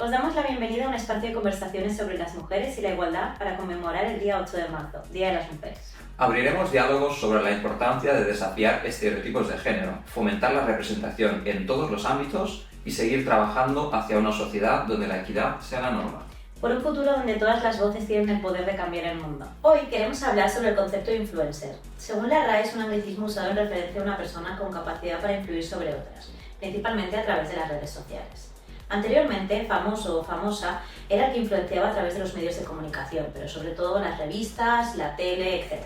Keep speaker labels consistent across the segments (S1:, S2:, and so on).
S1: Os damos la bienvenida a un espacio de conversaciones sobre las mujeres y la igualdad para conmemorar el día 8 de marzo, Día de las Mujeres.
S2: Abriremos diálogos sobre la importancia de desafiar estereotipos de género, fomentar la representación en todos los ámbitos y seguir trabajando hacia una sociedad donde la equidad sea la norma.
S1: Por un futuro donde todas las voces tienen el poder de cambiar el mundo. Hoy queremos hablar sobre el concepto de influencer. Según la RAE, es un anglicismo usado en referencia a una persona con capacidad para influir sobre otras, principalmente a través de las redes sociales. Anteriormente, famoso o famosa era el que influenciaba a través de los medios de comunicación, pero sobre todo las revistas, la tele, etc.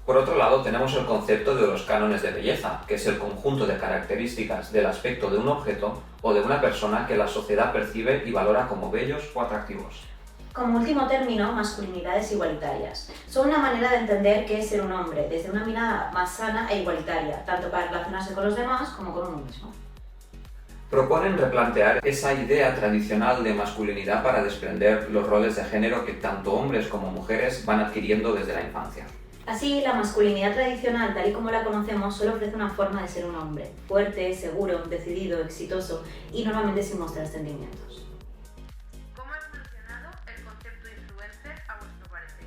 S2: Por otro lado, tenemos el concepto de los cánones de belleza, que es el conjunto de características del aspecto de un objeto o de una persona que la sociedad percibe y valora como bellos o atractivos.
S1: Como último término, masculinidades igualitarias. Son una manera de entender qué es ser un hombre, desde una mirada más sana e igualitaria, tanto para relacionarse con los demás como con uno mismo.
S2: Proponen replantear esa idea tradicional de masculinidad para desprender los roles de género que tanto hombres como mujeres van adquiriendo desde la infancia.
S1: Así, la masculinidad tradicional, tal y como la conocemos, solo ofrece una forma de ser un hombre, fuerte, seguro, decidido, exitoso y normalmente sin mostrar sentimientos.
S3: ¿Cómo ha evolucionado el concepto de influencer a vuestro parecer?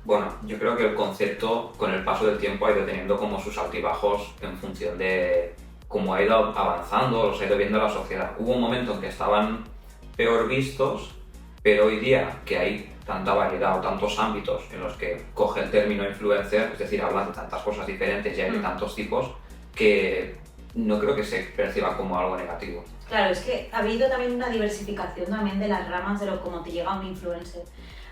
S2: Bueno, yo creo que el concepto con el paso del tiempo ha ido teniendo como sus altibajos en función de cómo ha ido avanzando, los ha ido viendo la sociedad. Hubo un momento en que estaban peor vistos, pero hoy día que hay tanta variedad o tantos ámbitos en los que coge el término influencer, es decir, hablan de tantas cosas diferentes y hay de tantos tipos, que no creo que se perciba como algo negativo.
S1: Claro, es que ha habido también una diversificación también de las ramas de cómo te llega un influencer.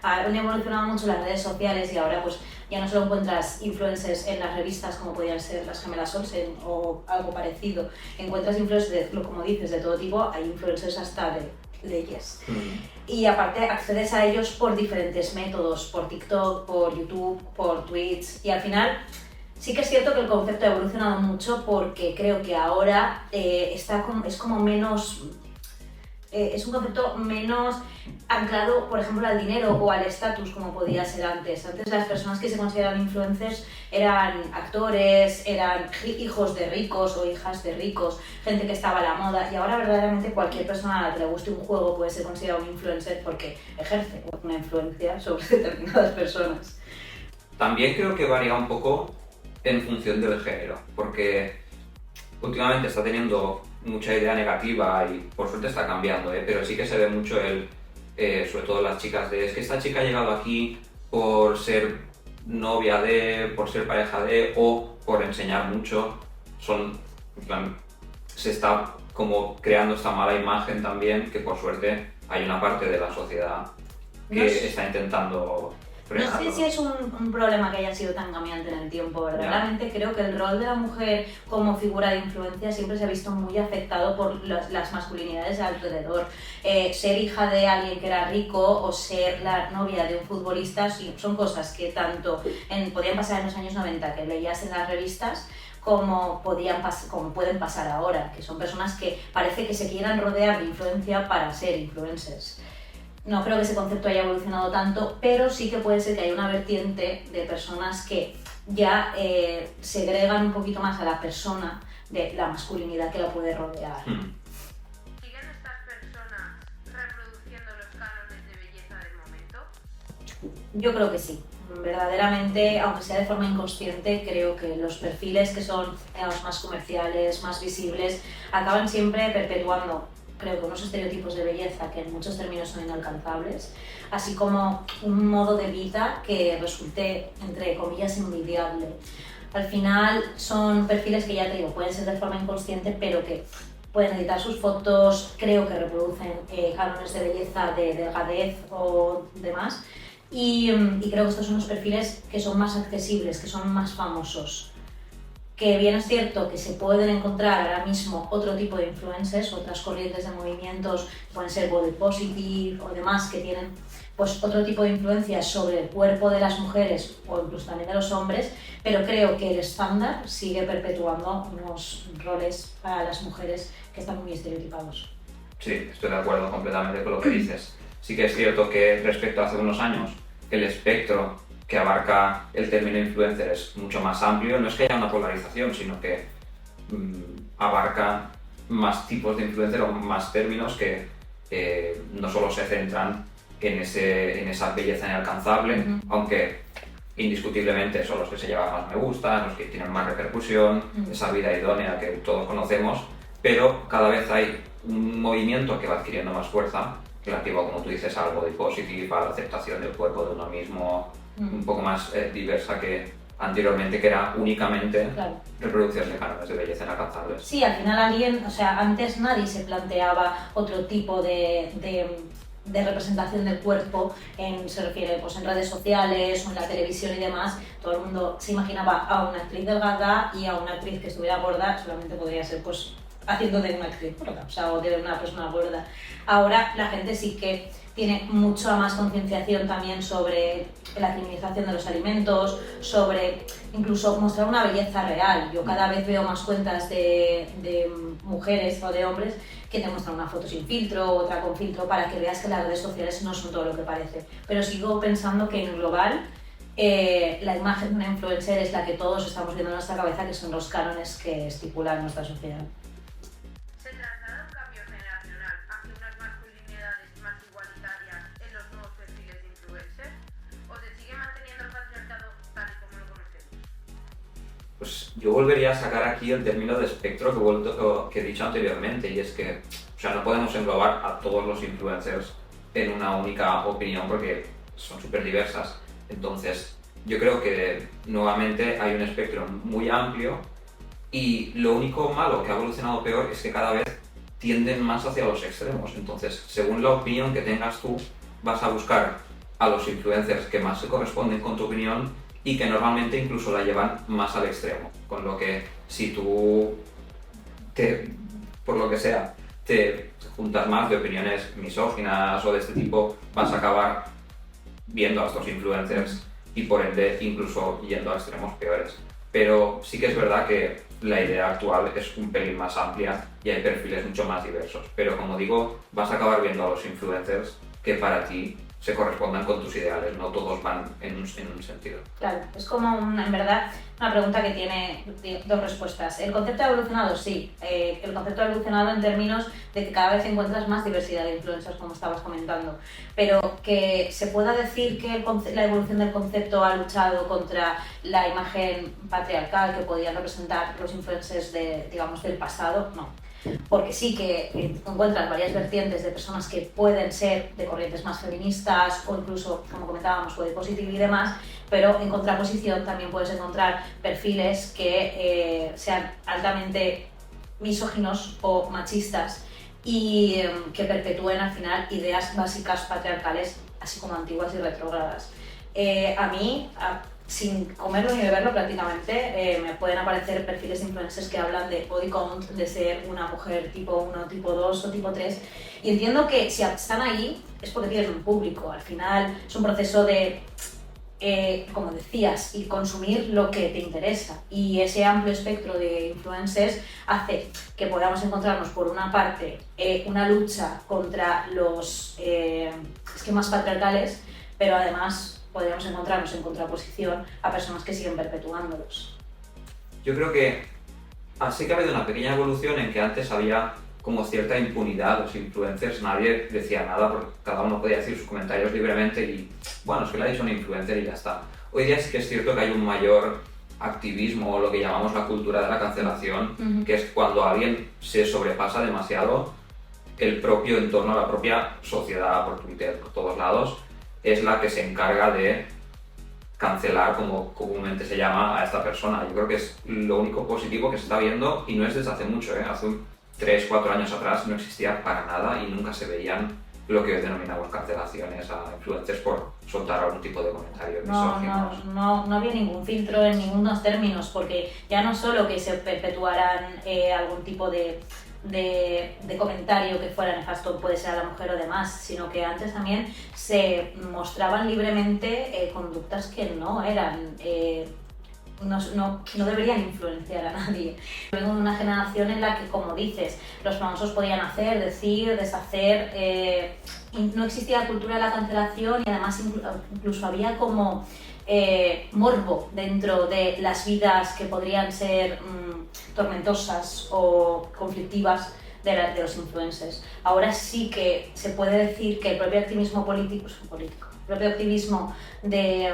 S1: Han evolucionado mucho las redes sociales y ahora pues ya no solo encuentras influencers en las revistas como podían ser las gemelas Olsen o algo parecido, encuentras influencers, como dices, de todo tipo, hay influencers hasta de leyes. Y aparte accedes a ellos por diferentes métodos, por TikTok, por YouTube, por Twitch, y al final sí que es cierto que el concepto ha evolucionado mucho porque creo que ahora es como menos... es un concepto menos anclado, por ejemplo, al dinero o al estatus como podía ser antes. Antes las personas que se consideraban influencers eran actores, eran hijos de ricos o hijas de ricos, gente que estaba a la moda, y ahora verdaderamente cualquier persona a la que le guste un juego puede ser considerado un influencer porque ejerce una influencia sobre determinadas personas.
S2: También creo que varía un poco en función del género, porque últimamente está teniendo mucha idea negativa y por suerte está cambiando, pero sí que se ve mucho sobre todo las chicas, es que esta chica ha llegado aquí por ser novia de, por ser pareja de o por enseñar mucho. Se está como creando esta mala imagen también, que por suerte hay una parte de la sociedad que está intentando frenar.
S1: No sé si es un problema que haya sido tan cambiante en el tiempo, verdaderamente creo que el rol de la mujer como figura de influencia siempre se ha visto muy afectado por las masculinidades de alrededor. Ser hija de alguien que era rico o ser la novia de un futbolista son cosas que tanto podían pasar en los años 90, que leías en las revistas, como pueden pasar ahora, que son personas que parece que se quieran rodear de influencia para ser influencers. No creo que ese concepto haya evolucionado tanto, pero sí que puede ser que haya una vertiente de personas que ya segregan un poquito más a la persona de la masculinidad que la puede rodear.
S3: ¿Siguen estas personas reproduciendo los cánones de belleza del momento?
S1: Yo creo que sí. Verdaderamente, aunque sea de forma inconsciente, creo que los perfiles que son más comerciales, más visibles, acaban siempre perpetuando, creo que unos estereotipos de belleza que en muchos términos son inalcanzables, así como un modo de vida que resulte, entre comillas, envidiable. Al final son perfiles que, ya te digo, pueden ser de forma inconsciente, pero que pueden editar sus fotos, creo que reproducen cánones de belleza de delgadez o demás, y creo que estos son los perfiles que son más accesibles, que son más famosos. Que bien es cierto que se pueden encontrar ahora mismo otro tipo de influencers, otras corrientes de movimientos, pueden ser body positive o demás, que tienen pues otro tipo de influencias sobre el cuerpo de las mujeres o incluso también de los hombres, pero creo que el estándar sigue perpetuando unos roles para las mujeres que están muy estereotipados.
S2: Sí, estoy de acuerdo completamente con lo que dices. Sí que es cierto que respecto a hace unos años, el espectro que abarca el término influencer es mucho más amplio. No es que haya una polarización, sino que abarca más tipos de influencer o más términos que no solo se centran en esa belleza inalcanzable, aunque indiscutiblemente son los que se llevan más me gusta, los que tienen más repercusión, esa vida idónea que todos conocemos, pero cada vez hay un movimiento que va adquiriendo más fuerza, relativo, como tú dices, al body positive, a la aceptación del cuerpo de uno mismo, un poco más diversa que anteriormente, que era únicamente reproducciones de cánones de belleza inalcanzables.
S1: Sí, al final antes nadie se planteaba otro tipo de representación del cuerpo, se refiere pues, en redes sociales o en la televisión y demás. Todo el mundo se imaginaba a una actriz delgada y a una actriz que estuviera gorda, solamente podría ser pues haciendo de una actriz gorda, o de una persona gorda. Ahora la gente sí que tiene mucha más concienciación también sobre la feminización de los alimentos, sobre incluso mostrar una belleza real. Yo cada vez veo más cuentas de mujeres o de hombres que te muestran una foto sin filtro, otra con filtro, para que veas que las redes sociales no son todo lo que parece. Pero sigo pensando que en global la imagen de una influencer es la que todos estamos viendo en nuestra cabeza, que son los cánones que estipula nuestra sociedad.
S3: ¿Se traslada un cambio generacional hacia unas masculinidades más igualitarias en los nuevos perfiles de influencers? ¿O se sigue manteniendo el patriarcado tal y como lo conocemos?
S2: Pues yo volvería a sacar aquí el término de espectro que he dicho anteriormente, y es que no podemos englobar a todos los influencers en una única opinión porque son súper diversas. Entonces yo creo que nuevamente hay un espectro muy amplio, y lo único malo que ha evolucionado peor es que cada vez tienden más hacia los extremos. Entonces, según la opinión que tengas tú, vas a buscar a los influencers que más se corresponden con tu opinión y que normalmente incluso la llevan más al extremo. Con lo que si tú, por lo que sea, te juntas más de opiniones misóginas o de este tipo, vas a acabar viendo a estos influencers y por ende incluso yendo a extremos peores. Pero sí que es verdad que la idea actual es un pelín más amplia y hay perfiles mucho más diversos. Pero como digo, vas a acabar viendo a los influencers que para ti se correspondan con tus ideales, no todos van en un sentido.
S1: Claro, es como en verdad una pregunta que tiene dos respuestas. ¿El concepto ha evolucionado? Sí. El concepto ha evolucionado en términos de que cada vez encuentras más diversidad de influencers, como estabas comentando. Pero que se pueda decir que la evolución del concepto ha luchado contra la imagen patriarcal que podían representar los influencers del pasado, no. Porque sí que encuentras varias vertientes de personas que pueden ser de corrientes más feministas o incluso, como comentábamos, body positive y demás, pero en contraposición también puedes encontrar perfiles que sean altamente misóginos o machistas y que perpetúen al final ideas básicas patriarcales, así como antiguas y retrógradas. A mí, sin comerlo ni beberlo prácticamente, me pueden aparecer perfiles de influencers que hablan de body count, de ser una mujer tipo 1, tipo 2 o tipo 3, y entiendo que si están ahí es porque tienen un público. Al final es un proceso de, como decías, y consumir lo que te interesa, y ese amplio espectro de influencers hace que podamos encontrarnos por una parte una lucha contra los esquemas patriarcales, pero además podríamos encontrarnos en contraposición a personas que siguen perpetuándolos.
S2: Yo creo que así que ha habido una pequeña evolución en que antes había como cierta impunidad. Los influencers, nadie decía nada porque cada uno podía decir sus comentarios libremente y bueno, es que le ha dicho un influencer y ya está. Hoy día sí que es cierto que hay un mayor activismo, o lo que llamamos la cultura de la cancelación, que es cuando alguien se sobrepasa demasiado, el propio entorno, la propia sociedad, por Twitter, por todos lados, es la que se encarga de cancelar, como comúnmente se llama, a esta persona. Yo creo que es lo único positivo que se está viendo, y no es desde hace mucho, hace 3-4 años atrás no existía para nada y nunca se veían lo que hoy denominamos cancelaciones a influencers por soltar algún tipo de comentarios misóginos.
S1: No había ningún filtro en ningunos términos, porque ya no solo que se perpetuaran algún tipo de comentario que fuera nefasto, puede ser a la mujer o demás, sino que antes también se mostraban libremente conductas que no eran, no deberían influenciar a nadie. Vengo de una generación en la que, como dices, los famosos podían hacer, decir, deshacer, y no existía cultura de la cancelación, y además incluso había como morbo dentro de las vidas que podrían ser tormentosas o conflictivas de los influencers. Ahora sí que se puede decir que el propio activismo político, el propio activismo de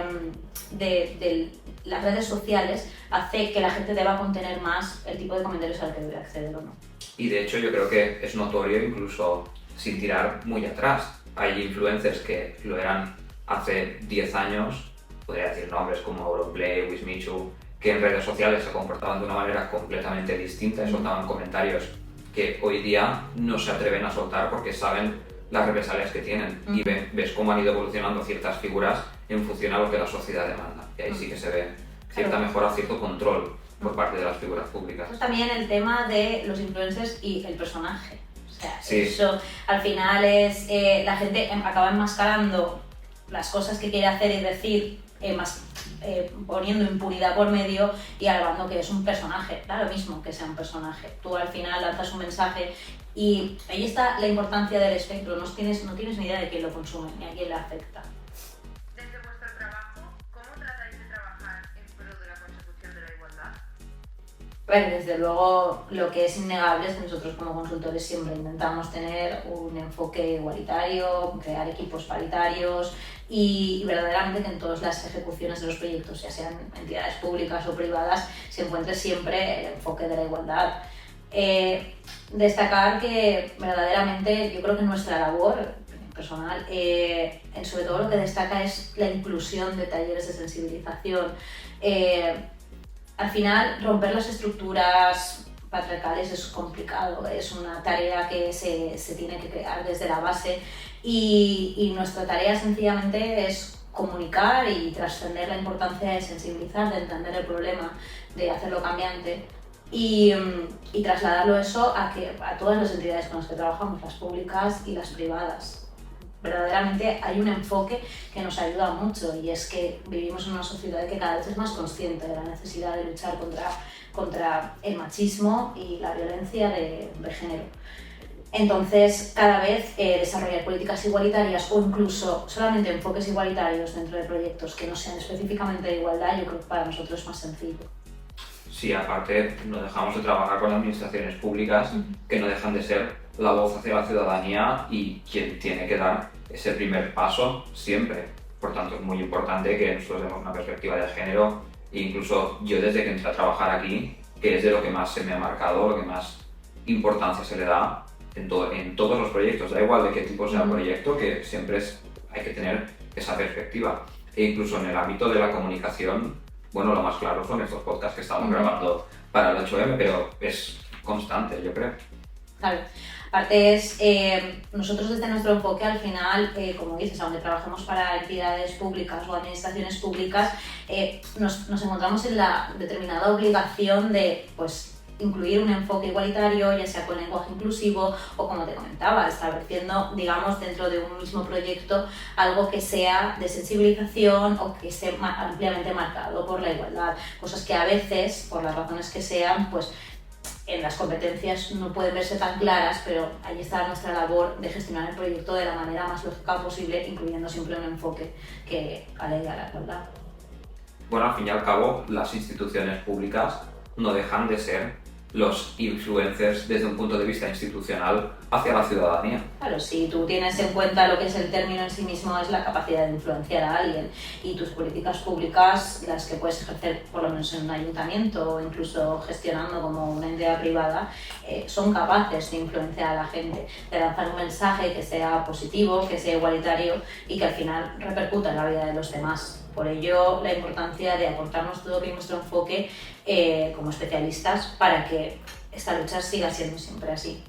S1: las redes sociales hace que la gente deba contener más el tipo de comentarios al que debe acceder o no.
S2: Y de hecho yo creo que es notorio, incluso sin tirar muy atrás. Hay influencers que lo eran hace 10 años, podría decir nombres como Auronplay, Wismichu, que en redes sociales se comportaban de una manera completamente distinta y soltaban comentarios que hoy día no se atreven a soltar porque saben las represalias que tienen. Y ves cómo han ido evolucionando ciertas figuras en función a lo que la sociedad demanda. Y ahí sí que se ve cierta mejora, cierto control por parte de las figuras públicas.
S1: Pues también el tema de los influencers y el personaje. O sea,
S2: sí.
S1: Eso al final es la gente acaba enmascarando las cosas que quiere hacer y decir, poniendo impunidad por medio y alabando que es un personaje. Da lo mismo que sea un personaje. Tú al final lanzas un mensaje y ahí está la importancia del espectro. No tienes ni idea de quién lo consume ni a quién le afecta.
S3: Desde vuestro trabajo, ¿cómo tratáis de trabajar en pro de la consecución de la igualdad?
S1: Bueno, desde luego lo que es innegable es que nosotros como consultores siempre intentamos tener un enfoque igualitario, crear equipos paritarios y verdaderamente que en todas las ejecuciones de los proyectos, ya sean entidades públicas o privadas, se encuentre siempre el enfoque de la igualdad. Destacar que verdaderamente yo creo que nuestra labor personal, sobre todo lo que destaca es la inclusión de talleres de sensibilización. Al final, romper las estructuras patriarcales es complicado, es una tarea que se tiene que crear desde la base y nuestra tarea sencillamente es comunicar y trascender la importancia de sensibilizar, de entender el problema, de hacerlo cambiante y trasladarlo eso a todas las entidades con las que trabajamos, las públicas y las privadas. Verdaderamente hay un enfoque que nos ayuda mucho y es que vivimos en una sociedad que cada vez es más consciente de la necesidad de luchar contra el machismo y la violencia de género. Entonces, cada vez desarrollar políticas igualitarias o incluso solamente enfoques igualitarios dentro de proyectos que no sean específicamente de igualdad, yo creo que para nosotros es más sencillo.
S2: Sí, aparte no dejamos de trabajar con administraciones públicas que no dejan de ser la voz hacia la ciudadanía y quien tiene que dar ese primer paso siempre. Por tanto, es muy importante que nosotros demos una perspectiva de género e incluso yo desde que entré a trabajar aquí, que es de lo que más se me ha marcado, lo que más importancia se le da en todos los proyectos, da igual de qué tipo sea el proyecto, que siempre hay que tener esa perspectiva. E incluso en el ámbito de la comunicación, bueno, lo más claro son estos podcasts que estamos grabando para el 8M, pero es constante, yo creo.
S1: Claro. Aparte nosotros desde nuestro enfoque al final, como dices, aunque trabajemos para entidades públicas o administraciones públicas, nos encontramos en la determinada obligación de incluir un enfoque igualitario, ya sea con lenguaje inclusivo o, como te comentaba, estableciendo, digamos, dentro de un mismo proyecto algo que sea de sensibilización o que esté ampliamente marcado por la igualdad. Cosas que a veces, por las razones que sean, en las competencias no pueden verse tan claras, pero ahí está nuestra labor de gestionar el proyecto de la manera más lógica posible, incluyendo siempre un enfoque que alegue a la igualdad.
S2: Bueno, al fin y al cabo, las instituciones públicas no dejan de ser los influencers desde un punto de vista institucional hacia la ciudadanía.
S1: Claro, si tú tienes en cuenta lo que es el término en sí mismo, es la capacidad de influenciar a alguien y tus políticas públicas, las que puedes ejercer por lo menos en un ayuntamiento o incluso gestionando como una entidad privada, son capaces de influenciar a la gente, de lanzar un mensaje que sea positivo, que sea igualitario y que al final repercuta en la vida de los demás. Por ello, la importancia de aportarnos todo nuestro enfoque como especialistas para que esta lucha siga siendo siempre así.